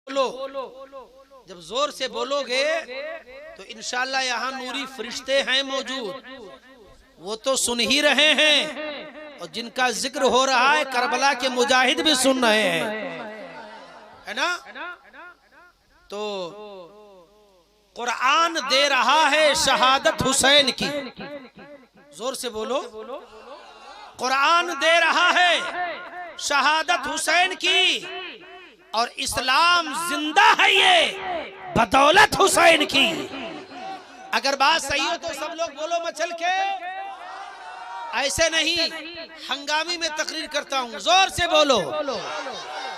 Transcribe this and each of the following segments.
बोलो, जब जोर से बोलोगे तो इंशाल्लाह यहाँ नूरी फरिश्ते हैं मौजूद, वो तो सुन ही रहे हैं, और जिनका जिक्र हो रहा है करबला के मुजाहिद भी सुन रहे हैं, है ना। तो कुरान दे रहा है शहादत हुसैन की, जोर से बोलो, कुरान दे रहा है शहादत हुसैन की, और इस्लाम जिंदा है ये बदौलत हुसैन की। अगर बात सही हो तो सब लोग बोलो मचल के, ऐसे नहीं हंगामी में तकरीर करता हूं, जोर से बोलो।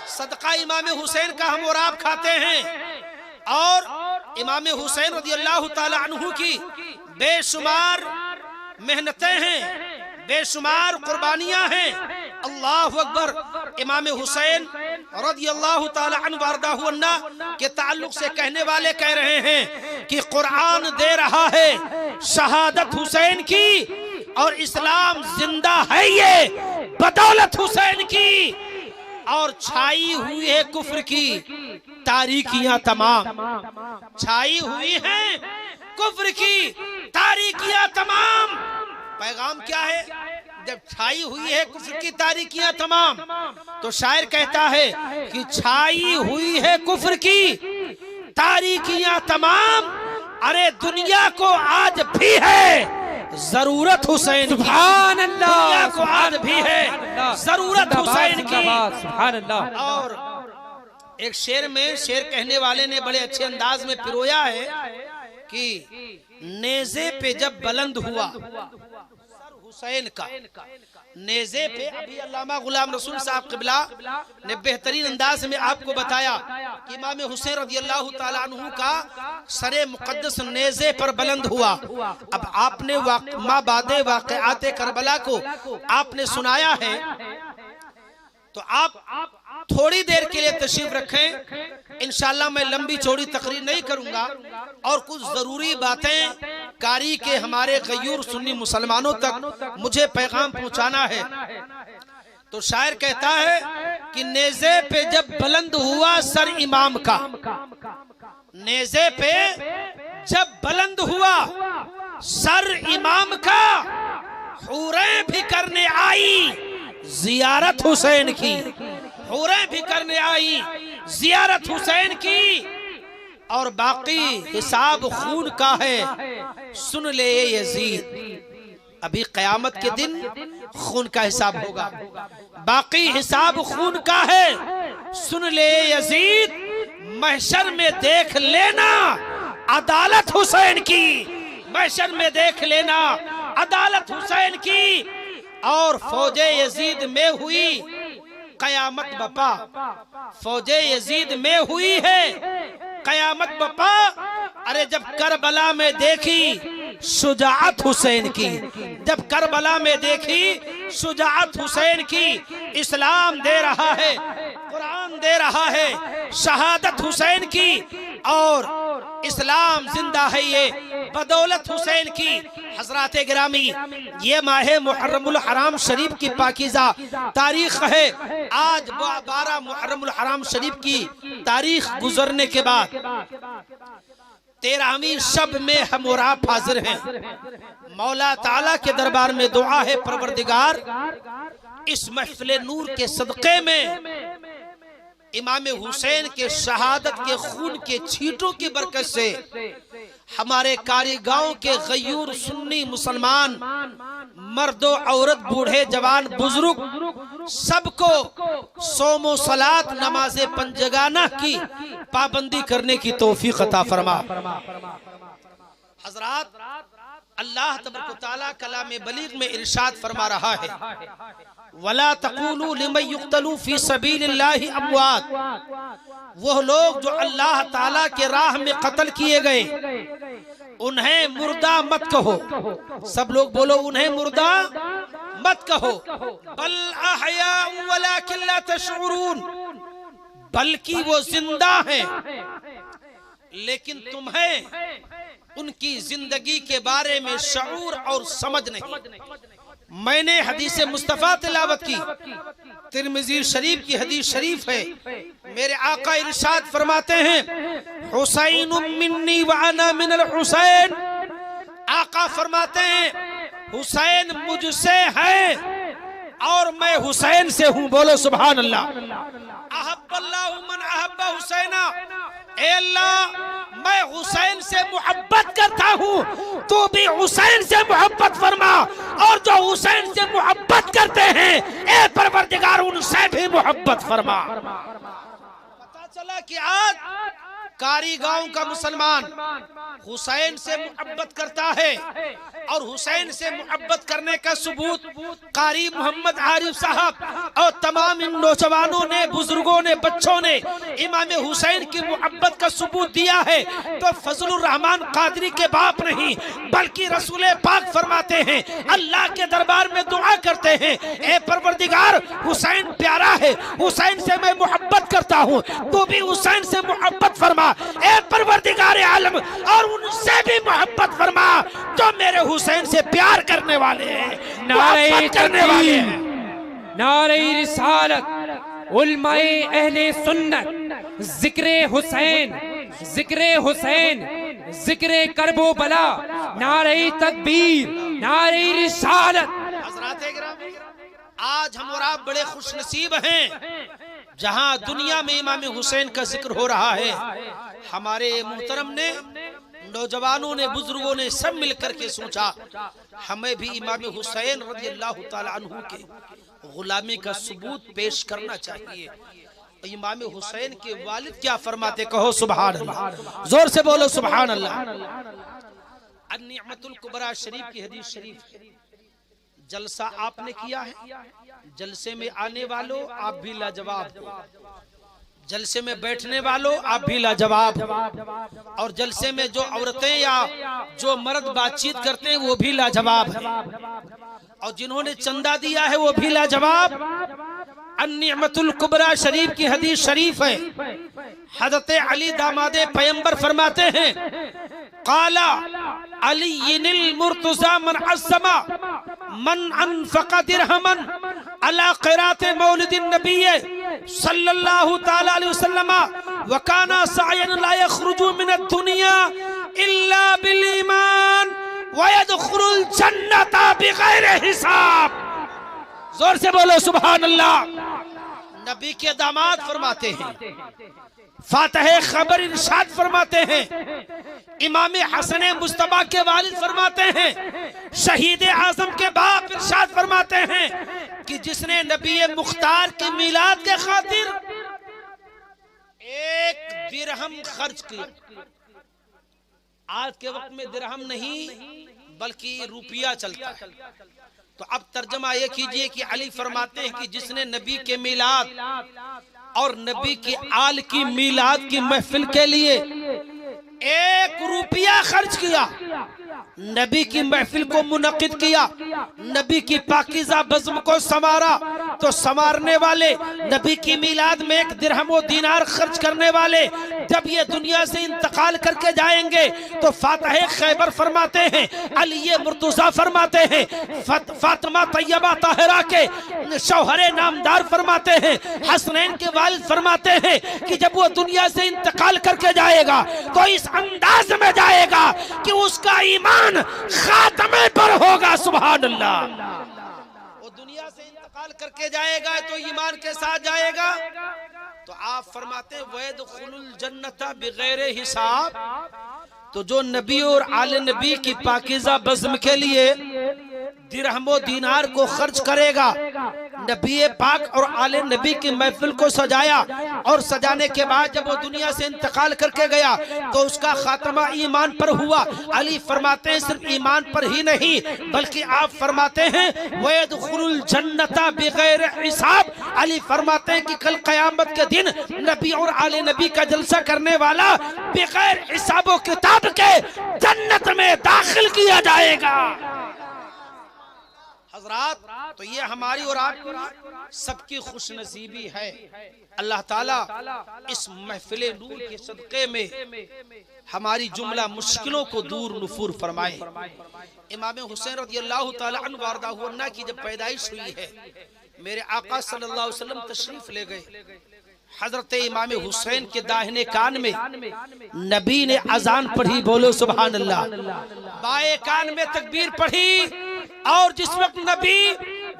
सदका इमाम हुसैन का हम और आप खाते हैं, और इमाम हुसैन रज़ियल्लाहु ताला अन्हु की बेशुमार मेहनतें हैं, बेशुमार कुर्बानियां हैं। अल्लाहु अकबर। इमाम हुसैन रज़ियल्लाहु ताला अन्हु वारदाहु अन्ना के ताल्लुक से कहने वाले कह रहे हैं कि कुरान दे रहा है शहादत हुसैन की, और इस्लाम जिंदा है ये बदौलत हुसैन की, और छाई हुई है कुफ्र की तारीकियां तमाम, छाई हुई हैं कुफ्र की तारीकियां तमाम। पैगाम क्या है? जब छाई हुई है कुफ्र की तारीकियां तमाम, तो शायर कहता है कि छाई हुई है कुफ्र की तारीकियां तमाम, अरे दुनिया को आज भी है जरूरत हुसैन की, सुभान अल्लाह, दुनिया को आज भी है जरूरत हुसैन की, सुभान अल्लाह। और एक शेर में शेर कहने वाले ने बड़े अच्छे अंदाज में पिरोया है कि नेज़े पे जब बुलंद हुआ हुसैन का, नेज़े पे, अभी अल्लामा गुलाम रसूल साहब क़िबला ने बेहतरीन अंदाज में आपको बताया कि इमाम हुसैन रज़ियल्लाहु ताला अन्हु का सरे मुक़द्दस नेज़े पर बुलंद हुआ। अब आपने माबादे वाक़िआते करबला को आपने सुनाया है, तो आप थोड़ी देर के लिए तशरीफ रखें, इंशाल्लाह मैं लंबी चौड़ी तकरीर नहीं करूंगा, और कुछ जरूरी बातें कारी के हमारे गयूर सुन्नी मुसलमानों तक मुझे पैगाम पहुंचाना है। तो शायर कहता है कि नेज़े पे जब बुलंद हुआ सर इमाम का, नेज़े पे जब बुलंद हुआ सर इमाम का, हूरें भी करने आई जियारत हुसैन की, हूरें भी करने आई जियारत हुसैन की, और बाकी हिसाब खून का है सुन ले ये यजीद। अभी क़यामत के दिन खून का हिसाब होगा, बाकी हिसाब खून का है सुन ले यजीद, महशर में देख लेना अदालत हुसैन की, महशर में देख लेना अदालत हुसैन की। और फौजे यजीद में हुई कयामत बपा, फौजे यजीद में हुई है कयामत बपा। अरे जब करबला में देखी शुजाअत हुसैन की, जब करबला में देखी शुजाअत हुसैन की, इस्लाम दे रहा है, कुरान दे रहा है शहादत हुसैन की, और इस्लाम जिंदा है ये बदौलत हुसैन की। हजरात गिरामी, ये माह मुहर्रमुल हराम शरीफ की पाकीज़ा तारीख है। आज 12 मुहर्रमुल हराम शरीफ की तारीख गुजरने के बाद 13वीं शब में हम और आप हाजिर हैं। मौला ताला के दरबार में दुआ है, परवरदिगार इस महफिल नूर के सदक़े में इमाम हुसैन के शहादत के खून के छींटों की बरकत से हमारे कारीगांव के गयूर सुन्नी मुसलमान मर्दो औरत बूढ़े जवान बुजुर्ग सबको सोमो सलात नमाज़े पंजगाना की पाबंदी करने की तौफीक अता फरमा। हजरात, अल्लाह तबारक व तआला कलाम बलीग में इरशाद फरमा रहा है, वला तक़ूलू लिमन युक़तलू फ़ी सबीलिल्लाहि अमवात, वो लोग जो अल्लाह ताला के राह में कत्ल किए गए उन्हें मुर्दा मत कहो। सब लोग बोलो, उन्हें मुर्दा मत कहो। बल अहयाउ वलाकिन ला तशऊरून, बल्कि वो जिंदा हैं लेकिन तुम्हें उनकी जिंदगी के बारे में शऊर और समझ नहीं। मैंने हदीस मुस्तफ़ा तिलावत की, तिरमिज़ी शरीफ की हदीस शरीफ है। मेरे आका इरशाद फरमाते हैं, हुसैन मिन्नी व अना मिनल हुसैन। आका फरमाते हैं हुसैन मुझसे है और मैं हुसैन से हूँ। बोलो सुभान अल्लाह। अहब्बल्लाहु मन अहब्बा हुसैना। ए अल्लाह, मैं हुसैन से मोहब्बत करता हूँ, तू भी हुसैन से मोहब्बत फरमा, और जो हुसैन से मोहब्बत करते हैं ए परवरदिगार उनसे भी मोहब्बत फरमा। पता चला कि आज कारी गांव का मुसलमान हुसैन से मोहब्बत करता है, और हुसैन से मोहब्बत करने का सबूत कारी मोहम्मद आरिफ साहब और तमाम इन नौजवानों ने, बुजुर्गों ने, बच्चों ने इमाम हुसैन की मोहब्बत का सबूत दिया है। तो फजलुर रहमान कादरी के बाप नहीं बल्कि रसूल पाक फरमाते हैं, अल्लाह के दरबार में दुआ करते हैं, ए परवरदिगार हुसैन प्यारा है, हुसैन से मैं मोहब्बत करता हूँ, तू भी हुसैन से मोहब्बत फरमा, ए परवरदिगार आलम, और उनसे भी मोहब्बत फरमा जो मेरे हुसैन से प्यार करने वाले हैं, नारे करने वाले हैं। नारे रिसालत, उलमाए अहले सुन्नत, जिक्रे हुसैन, जिक्रे हुसैन, जिक्रे करबो बला, नारे तकबीर, नारे रिसालत। हज़रात गिरामी, आज हम और आप बड़े खुश नसीब हैं जहां दुनिया में इमाम हुसैन का जिक्र हो रहा है। हमारे मुहतरम ने, नौजवानों ने, बुजुर्गों ने सब मिलकर के सोचा हमें भी इमाम हुसैन रज़ियल्लाहु ताला अन्हु के गुलामी का सबूत पेश करना चाहिए। इमाम हुसैन के वालिद क्या फरमाते, कहो सुभान अल्लाह, जोर से बोलो सुभान अल्लाह। अन-निअमतुल कुबरा शरीफ की हदीस शरीफ है। जलसा आपने किया है, जलसे में आने वालों आप भी लाजवाब हो, जलसे में बैठने वालों आप भी लाजवाब हो, और जलसे में जो औरतें या जो मर्द बातचीत करते हैं वो भी लाजवाब है, और जिन्होंने चंदा दिया है वो भी लाजवाब। अन-निअमतुल कुबरा शरीफ की हदीस शरीफ है। हज़रत अली दामादे पैगंबर फरमाते हैं, काला अलीयिनिल मुर्तज़ा मन अज़्ज़मा मन अनफ़क़ दिरहमन अला क़िरात मौलिदिन नबी सल्लल्लाहु ताला अलैहि वसल्लम व काना सायन ला यख़रुजु मिनद दुनिया इल्ला बिल ईमान व यदखुलुल जन्नता बिग़ैरि हिसाब। जोर से बोलो सुभान अल्लाह। नबी के दामाद फरमाते हैं, फातह खबर इरशाद फरमाते हैं, इमाम हसन मुस्तफा के वालिद फरमाते हैं, शहीद आजम के बाप इरशाद फरमाते हैं कि जिसने नबी मुख्तार के मिलाद के खातिर 1 दिरहम खर्च किया। आज के वक्त में दिरहम नहीं बल्कि रुपया चलता है। तो अब तर्जमा ये कीजिए कि अली फरमाते हैं कि जिसने नबी के मिलाद और नबी की आल की मिलाद की महफिल के लिए 1 रुपया खर्च किया, नबी की महफिल को मुनक्किद किया, नबी की पाकीज़ा बज़्म को संवारा, तो संवारने वाले, नबी की मिलाद में 1 दिरहम व दीनार खर्च करने वाले जब ये दुनिया से इंतकाल करके जाएंगे तो फातह खैबर फरमाते हैं, अली मुर्तज़ा फरमाते हैं, फातिमा तैयबा ताहिरा के शौहरे नामदार फरमाते हैं, हसनैन के वालिद फरमाते हैं कि जब वो दुनिया से इंतकाल करके जाएगा तो इस अंदाज में जाएगा कि उसका ईमान खात्मे पर होगा। सुभान अल्लाह। वो दुनिया से इंतकाल करके जाएगा तो ईमान के साथ जाएगा। तो आप फरमाते हैं वयदखुलुल जन्नता बिगैर हिसाब। तो जो नबी और आले नबी की पाकीज़ा बज़्म के लिए दिरहम व दीनार को खर्च करेगा, नबी पाक और आले नबी की महफिल को सजाया और सजाने के बाद जब वो दुनिया से इंतकाल करके गया तो उसका खात्मा ईमान पर हुआ। अली फरमाते हैं सिर्फ ईमान पर ही नहीं बल्कि आप फरमाते हैं वयदखुलुल जन्नता बिगैर हिसाब। अली फरमाते हैं कि कल क़यामत के दिन नबी और आले नबी का जलसा करने वाला बिगैर हिसाब व किताब के जन्नत में दाखिल किया जाएगा। हजरात, तो ये हमारी और आपकी सबकी खुशनसीबी है। अल्लाह ताला इस महफिल नूर के सदक़े में हमारी जुमला मुश्किलों को दूर नुफूर फरमाए। इमाम हुसैन रज़ियल्लाहु ताला अन्हु वारदाहु अन्ना की जब पैदाइश हुई है, मेरे आका सल्लल्लाहु अलैहि वसल्लम तशरीफ ले गए। हजरत इमाम हुसैन के दाहिने कान में नबी ने अजान पढ़ी, बोलो सुभान अल्लाह। बाएं कान में तकबीर पढ़ी, और जिस वक्त नबी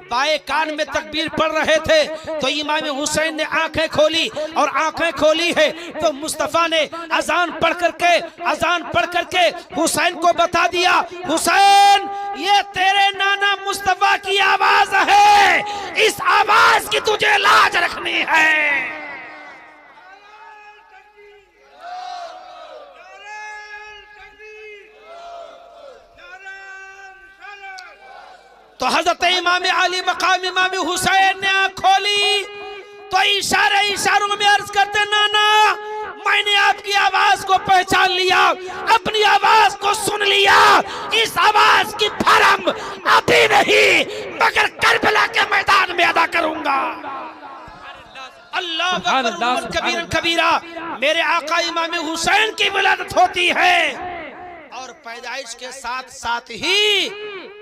बाएं कान में तकबीर पढ़ रहे थे तो इमाम हुसैन ने आंखें खोली, और आंखें खोली है तो मुस्तफा ने अजान पढ़ करके हुसैन को बता दिया, हुसैन ये तेरे नाना मुस्तफा की आवाज है, इस आवाज की तुझे लाज रखनी है। तो हजरत इमाम अली मकाम इमाम हुसैन ने आँख खोली तो इशारों में अर्ज करते, नाना मैंने आपकी आवाज को पहचान लिया, अपनी आवाज को सुन लिया, इस आवाज की फरम अभी नहीं मगर करबला के मैदान में अदा करूंगा। अल्लाह अकबर कबीरन कबीरा। मेरे आका इमाम हुसैन की विलादत होती है, और पैदाइश के साथ साथ ही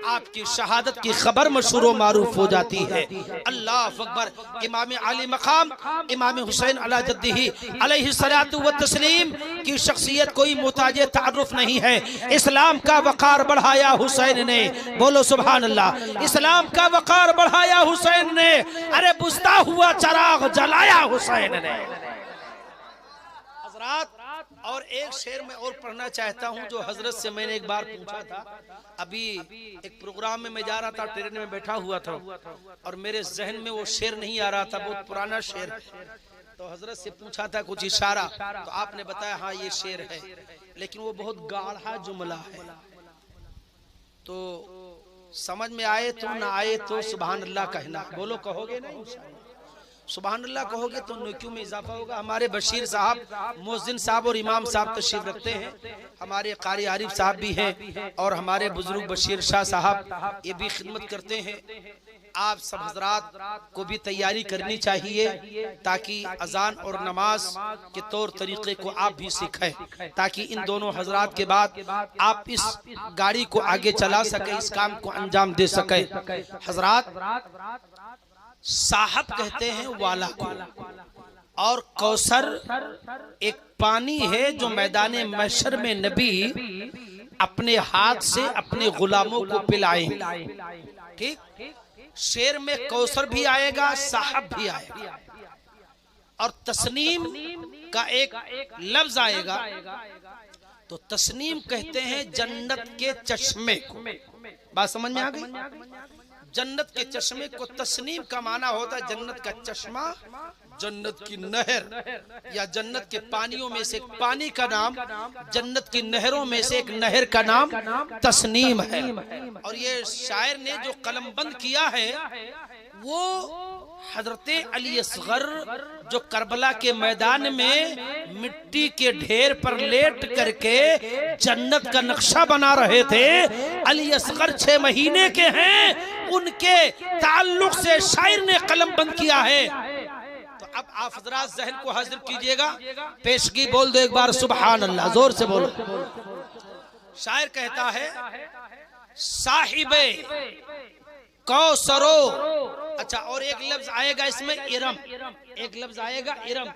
आपकी शहादत की खबर मशहूर व मारूफ हो जाती है। अल्लाह अकबर। इमाम अली मकाम इमाम हुसैन अला जद्दिही अलैहि सलातु व तस्लीम की शख्सियत कोई मुताजे तारुफ नहीं है। इस्लाम का वकार बढ़ाया हुसैन ने, बोलो सुभान अल्लाह। इस्लाम का वकार बढ़ाया हुसैन ने, अरे बुझता हुआ चराग जलाया हुसैन ने। हजरात, और एक शेर में और पढ़ना चाहता हूँ जो हजरत से मैंने एक बार पूछा था। अभी एक प्रोग्राम में मैं जा रहा था, ट्रेन में बैठा हुआ था और मेरे जहन में वो शेर नहीं आ रहा था, बहुत पुराना शेर। तो हजरत से पूछा था कुछ इशारा, तो आपने बताया हाँ ये शेर है, लेकिन वो बहुत गाढ़ा जुमला है, तो समझ में आए तो ना आए तो सुभान अल्लाह कहना। बोलो कहोगे ना? सुभान अल्लाह कहोगे तो नेकियों में इजाफा होगा। हमारे बशीर साहब, मुअज्जिन साहब और इमाम साहब तशरीफ रखते हैं, हमारे कारी आरिफ साहब भी हैं, और हमारे बुजुर्ग बशीर शाह साहब ये भी खिदमत करते हैं। आप सब हजरात को भी तैयारी करनी चाहिए ताकि अजान और नमाज के तौर तरीके को आप भी सीखें, ताकि इन दोनों हजरात के बाद आप इस गाड़ी को आगे चला सके, इस काम को अंजाम दे सके। हजरात, साहब कहते हैं वाला को, और कौसर एक पानी है जो मैदान महशर में नबी अपने हाथ से अपने गुलामों को पिलाएंगे। ठीक, शेर में कौसर भी आएगा, साहब भी आएगा, और तस्नीम का एक लफ्ज आएगा। तो तस्नीम कहते हैं जन्नत के चश्मे को। बात समझ में आ गई? जन्नत के चश्मे को तस्नीम का माना होता है जन्नत का चश्मा, जन्नत की नहर, या जन्नत के पानियों में से एक पानी का नाम, जन्नत की नहरों में से एक नहर का नाम तस्नीम है। और ये शायर ने जो कलमबंद किया है वो हजरत अली असगर जो करबला के मैदान में मिट्टी के ढेर पर लेट करके जन्नत का नक्शा बना रहे थे। अली असगर 6 महीने के हैं, उनके ताल्लुक से शायर ने कलम बंद किया है। तो अब आप हजरात जहन को हाजिर कीजिएगा, पेशगी बोल दो एक बार सुभान अल्लाह, जोर से बोलो। शायर कहता है साहिबे कौसरो, अच्छा, और एक लफ्ज आएगा इसमें इरम, एक लफ्ज आएगा इरम,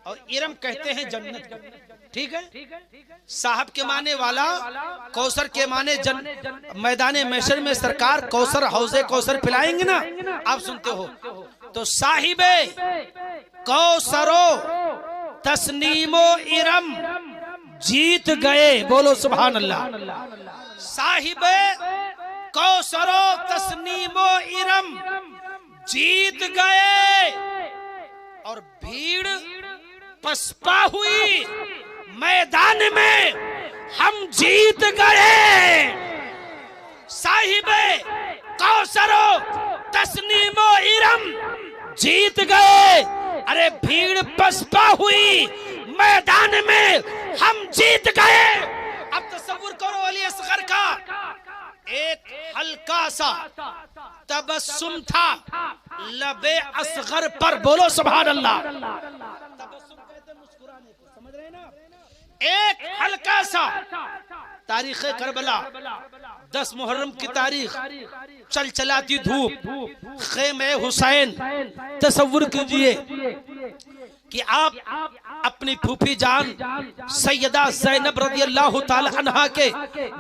और इरम कहते हैं जन्नत को। ठीक है, साहब के माने वाला, कौसर के माने मैदान महशर में सरकार कौसर हौजे कौसर पिलाएंगे ना, आप सुनते हो। तो साहिबे कौसरो तस्नीमो इरम जीत गए, बोलो सुभान अल्लाह। साहिबे कौसरो तस्नीमो इरम जीत गए, और भीड़ पसपा हुई मैदान में हम जीत गए। साहिबे कौसरो तस्नीमो इरम जीत गए, अरे भीड़ पसपा हुई मैदान में हम जीत गए। अब तसव्वुर करो अली असगर का एक हल्का सा तबस्सुम था लबे असगर पर। बोलो सुभान अल्लाह। तबस्सुम कहते हैं मुस्कुराने को, समझ रहे हैं ना। एक हल्का सा तारीख करबला 10 मुहर्रम की तारीख, चल चलाती धूप, खेमे हुसैन। तसव्वुर कीजिए कि आप अपनी फूफी जान सैयदा ज़ैनब रज़ियल्लाहु ताला अन्हा के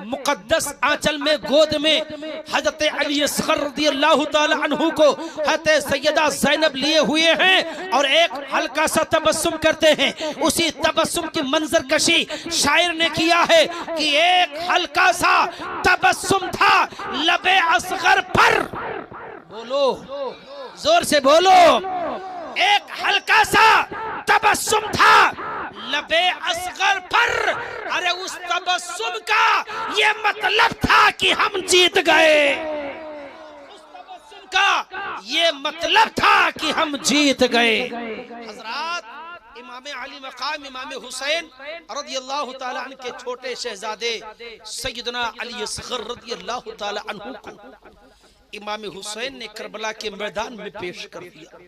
मुक़द्दस आंचल में, गोद में हज़रत अली असग़र रज़ियल्लाहु ताला अन्हु को हज़रत सैयदा ज़ैनब लिए हुए हैं और एक हल्का सा तबस्सुम करते हैं। उसी तबस्सुम की मंजर कशी शायर ने किया है कि एक हल्का सा तबस्सुम था लबे असग़र पर। बोलो, जोर से बोलो। एक हल्का सा तबस्सुम था लबे असगर पर। अरे उस तबस्सुम का ये मतलब था कि हम जीत गए। उस तबस्सुम का ये मतलब था कि हम जीत गए। हजरात, इमाम अली मकाम इमाम हुसैन रज़ियल्लाहु ताला अन्हु के छोटे शहजादे सैयदना अली असगर रज़ियल्लाहु ताला अन्हु को इमाम हुसैन ने करबला के मैदान में पेश कर दिया।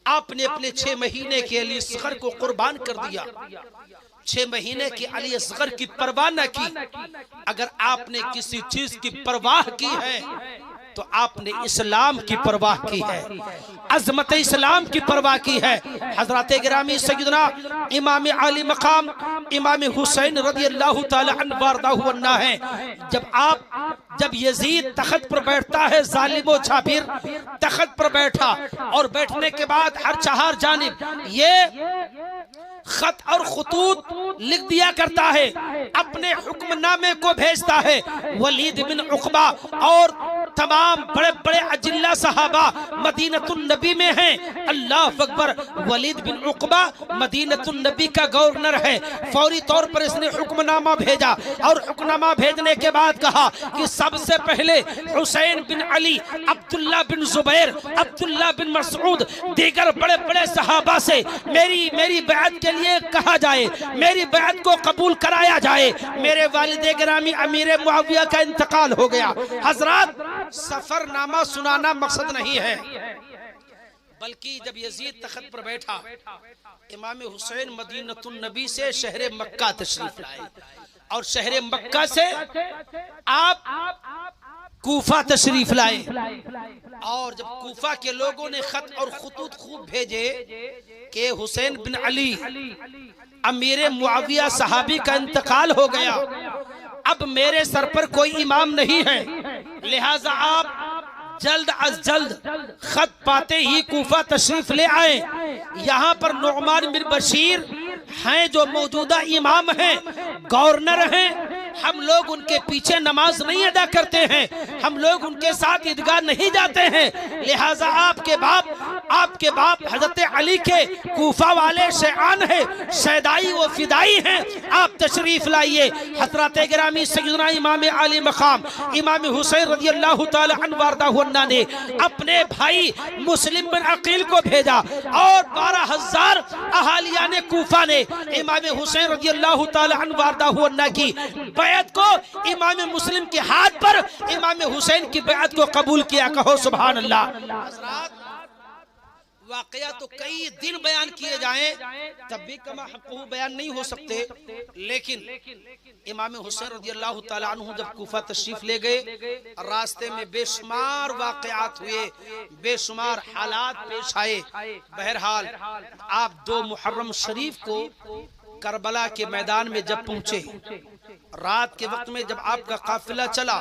आपने अपने 6 महीने के अली असगर को कुर्बान कर दिया। 6 महीने के अली असगर की परवाह न की। अगर आपने किसी चीज की परवाह की है तो आपने इस्लाम की परवाह की है, अजमत इस्लाम की परवाह की है। हजरत गिरामी सैयदना इमाम आली मकाम इमाम हुसैन रज़ियल्लाहु ताला अन्हु वारदाहु अन्ना है। जब यजीद तख्त पर बैठता है, जालिम व जाबिर तख्त पर बैठा और बैठने के बाद हर 4 जानिब ये खत और खुतूत लिख दिया करता है, अपने हुक्मनामे को भेजता है। वलीद बिन उक़बा और तमाम बड़े बड़े अजिल्ला सहाबा मदीनतुन नबी में हैं। अल्लाह अकबर। वलीद बिन उक़बा मदीनतुन नबी का गवर्नर है। फौरी तौर पर इसने हुक्मनामा भेजा और हुक्मनामा भेजने के बाद कहा कि सबसे पहले हुसैन बिन अली, अब्दुल्ला बिन जुबैर, अब्दुल्ला बिन मसऊद, दीगर बड़े बड़े सहाबा से मेरी बैत के लिए कहा जाए, मेरी बैत को कबूल कराया जाए। मेरे वालिद गिरामी अमीर मुआविया का इंतकाल हो गया। हजरात, सफरनामा सुनाना मकसद नहीं है, बल्कि जब यजीद तख्त पर बैठा, इमाम हुसैन मदीनतुन नबी से शहर मक्का तशरीफ लाए और शहर मक्का से आप कूफा तशरीफ लाए। और जब कूफा के लोगों ने खत और खुतूत खूब भेजे कि हुसैन बिन अली अमीर मुआविया सहाबी का इंतकाल हो गया, अब मेरे सर पर कोई इमाम नहीं है, लिहाजा आप जल्द अज जल्द खत पाते ही कूफा तशरीफ ले आए। यहाँ पर नुअमान बिन बशीर हैं जो मौजूदा इमाम हैं, गवर्नर हैं। हम लोग उनके पीछे नमाज नहीं अदा करते हैं, हम लोग उनके साथ ईदगाह नहीं जाते हैं, लिहाजा आपके बाप हजरत अली के कूफा वाले शैआन है, शैदाई व फिदाई हैं, आप तशरीफ लाइए। हजरत गिरामी सैयदना इमाम आली मकाम इमाम हुसैन रज़ियल्लाहु ताला अन्हु वारदाहु अन्ना ने अपने भाई मुस्लिम बिन अकील को भेजा और 12,000 अहालिया ने कूफा ने इमाम हुसैन रज़ियल्लाहु ताला अन्हु वारदाहु अन्ना की बैत को इमाम मुस्लिम के हाथ पर इमाम हुसैन की बैत को कबूल किया। कहो सुभान अल्लाह। वाकया तो कई दिन बयान किए जाएं तब भी कमा हक़्क़ुहु बयान नहीं हो सकते, लेकिन इमाम हुसैन रज़ियल्लाहु ताला अन्हु जब कूफा तशरीफ ले गए, रास्ते में बेशुमार वाक़यात हुए, बेशुमार हालात पेश आए। बहरहाल आप 2 मुहर्रम शरीफ को करबला के मैदान में जब पहुंचे, रात के वक्त में जब आपका काफिला चला,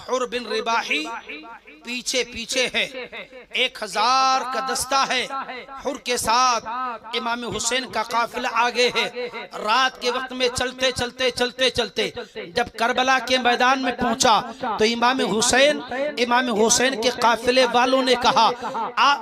हुर बिन रिबाही पीछे पीछे है, 1000 का दस्ता है, हुर के साथ इमाम हुसैन का काफिला आगे है। रात के वक्त में चलते चलते जब करबला के मैदान में पहुंचा तो इमाम हुसैन के काफिले वालों ने कहा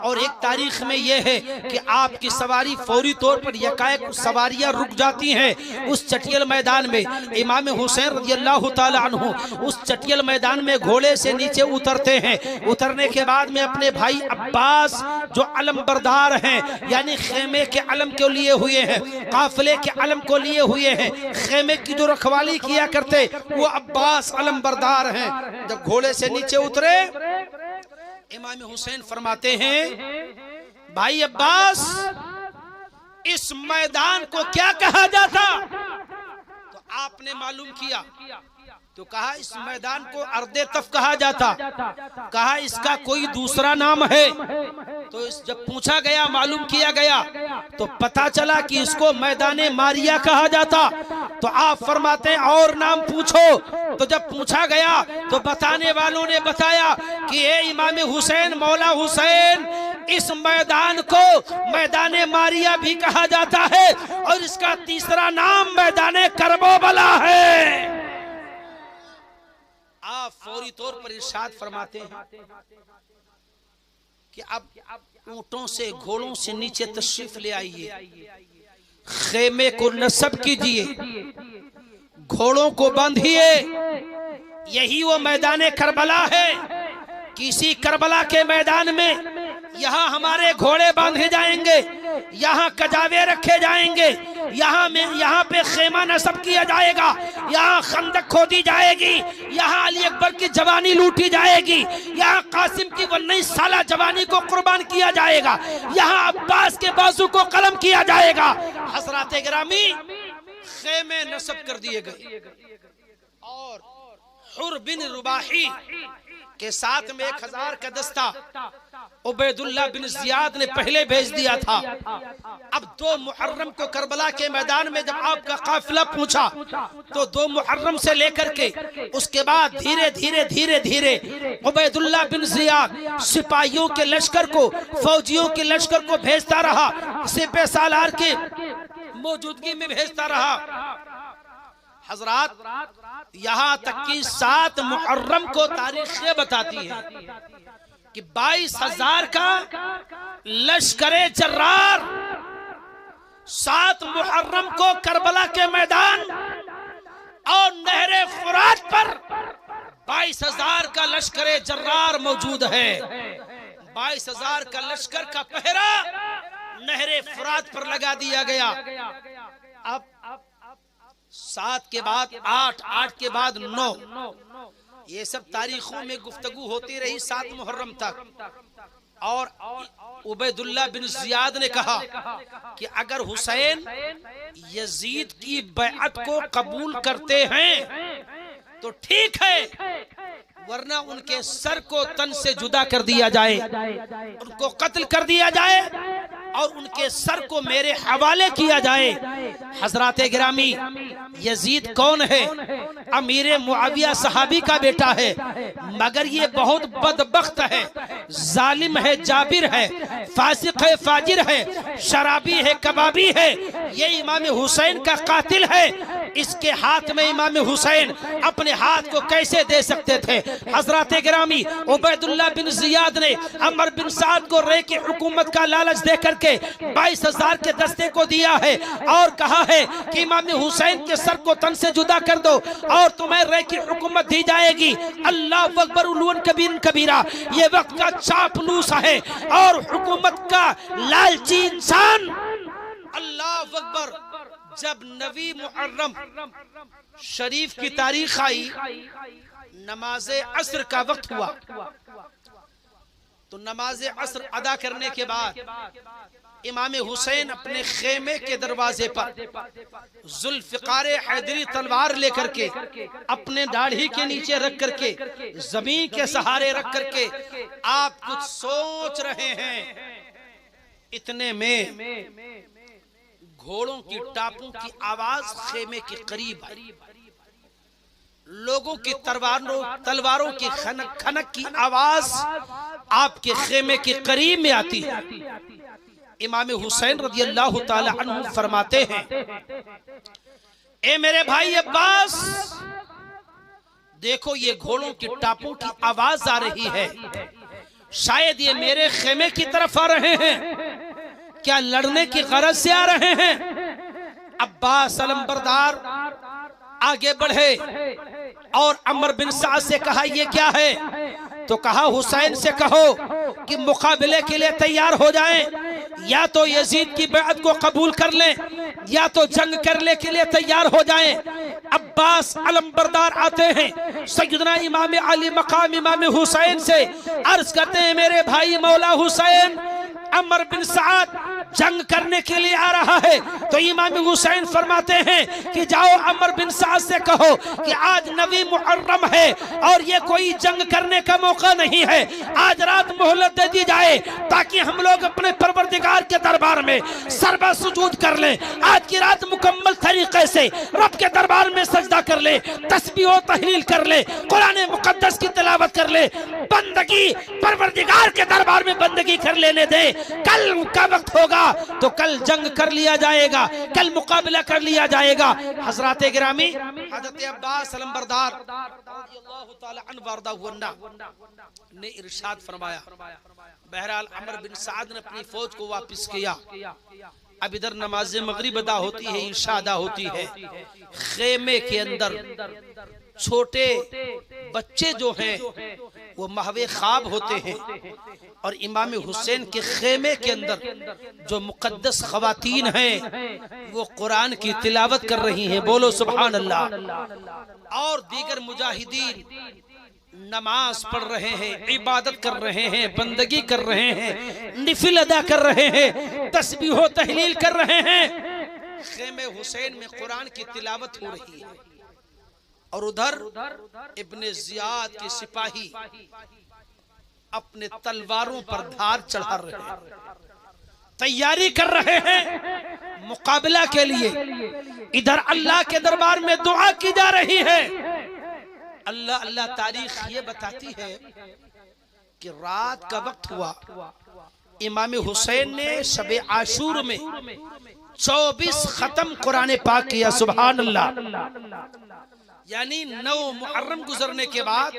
और एक तारीख में यह है कि आपकी सवारी फौरी तौर पर यकायक सवारियां रुक जाती हैं उस चटियल मैदान में। इमाम इमाम हुसैन रज़ियल्लाहु ताला अन्हु उस चटियल मैदान में घोड़े से नीचे उतरते हैं। उतरने के बाद में अपने भाई अब्बास जो अलमबरदार हैं, यानी खेमे के अलम को लिए हुए हैं, काफिले के अलम को लिए हुए हैं, खेमे की जो रखवाली किया करते वो अब्बास अलमबरदार हैं। जब घोड़े से नीचे उतरे, इमाम हुसैन फरमाते हैं, भाई अब्बास, इस मैदान को क्या कहा जाता? तो आपने मालूम किया तो कहा इस मैदान को अर्दे तफ कहा जाता। कहा इसका कोई दूसरा नाम है? तो जब पूछा गया, मालूम किया गया, तो पता चला कि इसको मैदाने मारिया कहा जाता। तो आप फरमाते हैं और नाम पूछो। तो जब पूछा गया तो बताने वालों ने बताया कि ये इमाम हुसैन, मौला हुसैन, इस मैदान को मैदाने मारिया भी कहा जाता है और इसका तीसरा नाम मैदाने करबला है। आप फौरी तौर पर इरशाद फरमाते हैं कि अब ऊंटों से, घोड़ों से नीचे तशरीफ ले आइए, खेमे को नस्ब कीजिए, घोड़ों को बांधिए। यही वो मैदान करबला है। किसी करबला के मैदान में यहाँ हमारे घोड़े बांधे जाएंगे, यहाँ कजावे रखे जाएंगे, यहाँ पे खेमा नस्ब किया जाएगा, यहाँ खंदक खोदी जाएगी, यहाँ अली अकबर की जवानी लूटी जाएगी, यहाँ कासिम की 19 साला जवानी को कुर्बान किया जाएगा, यहाँ अब्बास के बाजू को कलम किया जाएगा। हज़रात गिरामी, खेमे नस्ब कर दिए गए और हुर बिन रुबाही के साथ में 1000 का दस्ता उबैदुल्लाह बिन जियाद ने पहले भेज दिया था। अब 2 मुहर्रम को करबला के मैदान में जब आपका काफिला पहुंचा तो 2 मुहर्रम से लेकर के उसके बाद धीरे धीरे धीरे धीरे उबैदुल्लाह बिन जियाद सिपाहियों के लश्कर को, फौजियों के लश्कर को भेजता रहा, सिपह सालार की मौजूदगी में भेजता रहा। हजरात, यहाँ तक कि 7 मुहर्रम को तारीख ये बताती है कि 22,000 का लश्करे जर्रार 7 मुहर्रम को करबला के मैदान और नहरे फुरात पर 22,000 का लश्करे जर्रार मौजूद है। 22,000 का लश्कर का पहरा नहरे फुरात पर लगा दिया गया। अब 7 के बाद 8, 8 के बाद 9, ये सब तारीखों में गुफ्तगू होती रही 7 मुहर्रम तक। और उबैदुल्लाह बिन जियाद ने कहा कि अगर हुसैन यजीद की बैअत को कबूल करते हैं तो ठीक है, वरना उनके सर को तन से जुदा कर दिया जाए, उनको कत्ल कर दिया जाए और उनके सर को मेरे हवाले किया जाए। हजरात गिरामी, यजीद कौन है? अमीर मुआविया सहाबी का बेटा है, मगर ये बहुत बदबख्त है, जालिम है, जाबिर है, फासिक है, फाजिर है, शराबी है, कबाबी है। ये इमाम हुसैन का कातिल है। इसके हाथ में इमाम हुसैन अपने हाथ को कैसे दे सकते थे? हजरात गिरामी, उबैदुल्लाह बिन जियाद ने अमर बिन साद को रे की हुकूमत का लालच दे करके 22,000 के दस्ते को दिया है और कहा है कि इमाम हुसैन के सर को तन से जुदा कर दो और तुम्हें रे की हुकूमत दी जाएगी। अल्लाह अकबर उलून कबीर कबीरा। ये वक्त का चापलूस है और हुकूमत का लालची इंसान। अल्लाह अकबर। जब नवी मुहर्रम शरीफ की तारीख आई, नमाजे असर का वक्त हुआ, तो नमाजे असर अदा करने के बाद इमाम हुसैन अपने खेमे के दरवाजे पर जुल्फिकार हैदरी तलवार लेकर के अपने दाढ़ी के नीचे रख करके, जमीन के सहारे रख करके आप कुछ सोच रहे हैं। इतने में घोड़ों की टापों की आवाज खेमे के करीब आई। लोगों की तलवारों की खनक की आवाज आपके खेमे के करीब में आती है। इमाम हुसैन रज़ियल्लाहु ताला अन्हु फरमाते हैं, ए मेरे भाई अब्बास, देखो ये घोड़ों की टापों की आवाज आ रही है, शायद ये मेरे खेमे की तरफ आ रहे हैं। क्या लड़ने की गरज से आ रहे हैं? अब्बास अलमबरदार आगे बढ़े और अमर बिन साद से कहा ये क्या है? तो कहा हुसैन से कहो कि मुकाबले के लिए तैयार हो जाएं, या तो यजीद की बैअत को कबूल कर लें या तो जंग करने के लिए तैयार हो जाएं। अब्बास अलमबरदार आते हैं, सैयदना इमाम अली मकाम इमाम हुसैन से अर्ज करते हैं, मेरे भाई मौला हुसैन, अमर बिन साद जंग करने के लिए आ रहा है। तो इमाम हुसैन फरमाते हैं कि जाओ अमर बिन साद से कहो कि आज नवी मुहर्रम है और ये कोई जंग करने का मौका नहीं है, आज रात मोहलत दे दी जाए ताकि हम लोग अपने परवरदिगार के दरबार में सरबा सुजूद कर लें। आज की रात मुकम्मल तरीके से रब के दरबार में सजदा कर ले, तस्बीह और तहलील कर ले, कुरान मुकद्दस की तिलावत कर ले, बंदगी परवरदिगार के दरबार में बंदगी कर लेने दे। कल का वक्त होगा तो कल जंग कर लिया जाएगा, कल मुकाबला कर लिया जाएगा। हजरत गिरामी हजरत अब्बास अलमबरदार ने इरशाद फरमाया। बहरहाल अमर बिन साद ने अपनी फौज को वापस किया। अब इधर नमाज मगरिब अदा होती है, इशा अदा होती है। खेमे के अंदर छोटे बच्चे जो हैं वो महवे ख्वाब होते हैं और इमाम हुसैन के खेमे के अंदर जो मुकद्दस खवातीन हैं वो कुरान की तिलावत कर रही हैं, बोलो सुभान अल्लाह। और दीगर मुजाहिदीन नमाज पढ़ रहे हैं, इबादत कर रहे हैं, बंदगी कर रहे हैं, निफिल अदा कर रहे हैं, तस्बीह व तहलील कर रहे हैं। खेमे हुसैन में कुरान की तिलावत हो रही है और उधर इब्ने जियाद के सिपाही अपने तलवारों पर धार चढ़ा रहे हैं, तैयारी कर रहे हैं मुकाबला के लिए। इधर अल्लाह के दरबार में दुआ की जा रही है। अल्लाह अल्लाह तारीख ये बताती है कि रात का वक्त हुआ, इमाम हुसैन ने शबे आशूर में 24 खत्म कुरान पाक किया, सुभान अल्लाह। यानी 9 मुहर्रम गुजरने के बाद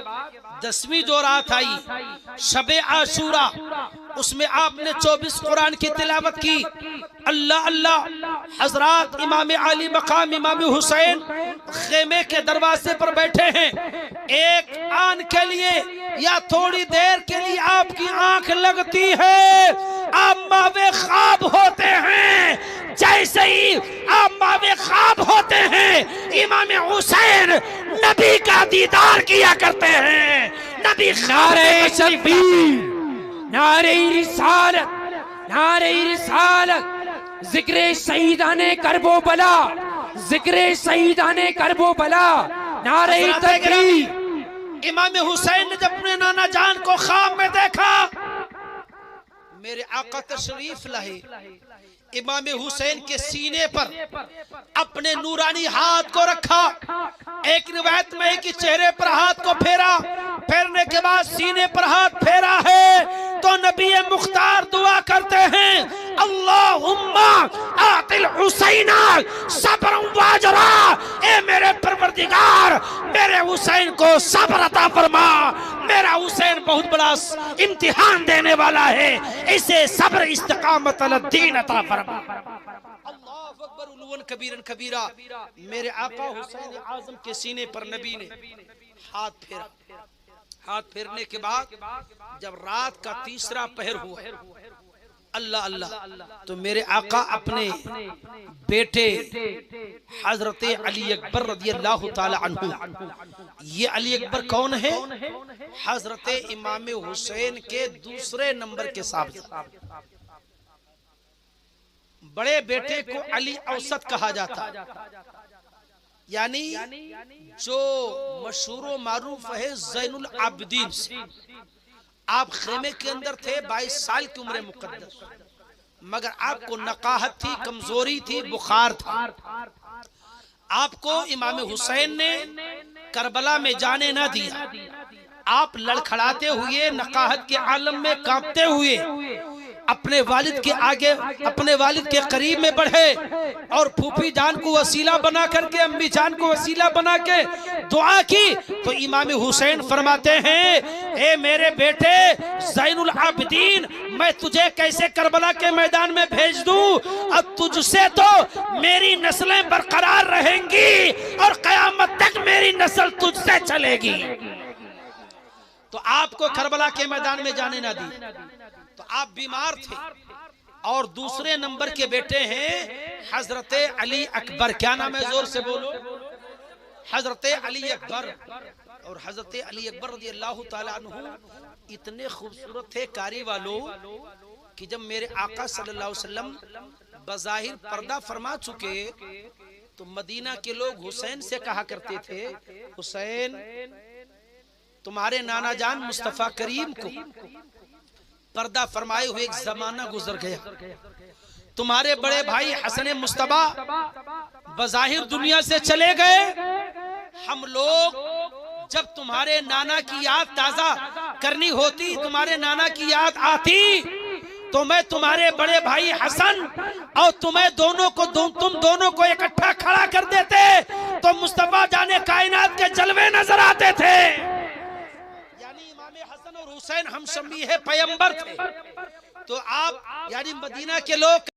10वीं जो रात आई शबे आशूरा, उसमें आपने 24 कुरान की तिलावत की। अल्लाह अल्लाह। हजरात इमाम अली मकाम इमाम हुसैन खेमे के दरवाजे पर बैठे हैं। एक आन के लिए या थोड़ी देर के लिए आपकी आंख लगती है, आप मावे ख्वाब होते हैं। जैसे ही आप मावे ख्वाब होते हैं, इमाम हुसैन नबी का दीदार किया करते हैं। नबी नारे तकबीर, नारे रिसालत, नारे रिसालत, जिक्रे शहीदाने करबो बला, जिक्रे शहीदाने करबो बला, नारे तकबीर। इमाम हुसैन ने जब अपने नाना जान को ख्वाब में देखा, मेरे आका तशरीफ लाए, इमाम हुसैन के सीने पर अपने नूरानी हाथ को रखा। एक रिवायत में है कि चेहरे पर हाथ को फेरा, फेरने के बाद सीने पर हाथ फेरा है तो नबी मुख्तार दुआ करते हैं, अल्लाहुम्मा आतिल हुसैना सब्रन वाजरा। ए मेरे परवरदिगार, मेरे हुसैन को सब्र अता फरमा। मेरा हुसैन बहुत बड़ा इम्तिहान देने वाला है, इसे सब्र इस्तिकामत अलद्दीन अता फरमा। अल्लाहु अकबर उलुवन कबीरन कबीरा। मेरे आका हुसैन आजम के सीने पर नबी ने हाथ फेरा। हाथ फेरने के बाद जब रात का तीसरा पहर हुआ, अल्लाह अल्लाह, तो मेरे आका अपने बेटे हजरत अली अकबर रज़ियल्लाहु ताला अन्हु, ये अली अकबर कौन है? हजरत इमाम हुसैन के दूसरे नंबर के साहब। बड़े बेटे को अली औसत कहा जाता, यानी जो मशहूर मारूफ है ज़ैनुल आबिदीन से। आप खेमे के अंदर थे, 22 साल की उम्र मुकद्दस, मगर आपको नकाहत थी, कमजोरी थी, बुखार था। आपको इमाम हुसैन ने करबला में जाने न दिया। आप लड़खड़ाते हुए नकाहत के आलम में कांपते हुए अपने वालिद के आगे, अपने वालिद के करीब में बढ़े और फूफी जान को वसीला बना करके, अम्मी जान को वसीला बना के दुआ की। तो इमाम हुसैन फरमाते हैं, ए मेरे बेटे ज़ैनुल आबिदीन, मैं तुझे कैसे करबला के मैदान में भेज दूं? अब तुझसे तो मेरी नस्लें बरकरार रहेंगी और क़यामत नस्ल तुझसे चलेगी। तो आपको करबला के मैदान में जाने ना दी। तो आप बीमार थे और दूसरे नंबर के बेटे हैं हजरत अली अकबर। क्या नाम है? जोर से बोलो। हजरत अली अकबर। और हजरत अली अकबर रज़ी अल्लाह ताला अन्हु इतने खूबसूरत थे कारी वालों कि जब मेरे आका सल्लल्लाहु अलैहि वसल्लम बज़ाहिर पर्दा फरमा चुके तो मदीना के लोग हुसैन से कहा करते थे, हुसैन तुम्हारे नाना जान मुस्तफा करीम को पर्दा फरमाए हुए एक जमाना गुजर गया। तुम्हारे बड़े भाई हसन मुस्तफा बज़ाहिर दुनिया से चले गए। हम लोग जब तुम्हारे नाना की याद ताजा करनी होती, तुम्हारे नाना की याद आती, तो मैं तुम्हारे बड़े भाई हसन और तुम्हें दोनों को तुम दोनों को इकट्ठा खड़ा कर देते तो मुस्तफा जाने कायनात के जलवे नजर आते थे। यानी इमाम हसन और हुसैन हम शमी है पैगंबर थे। तो आप यानी मदीना के लोग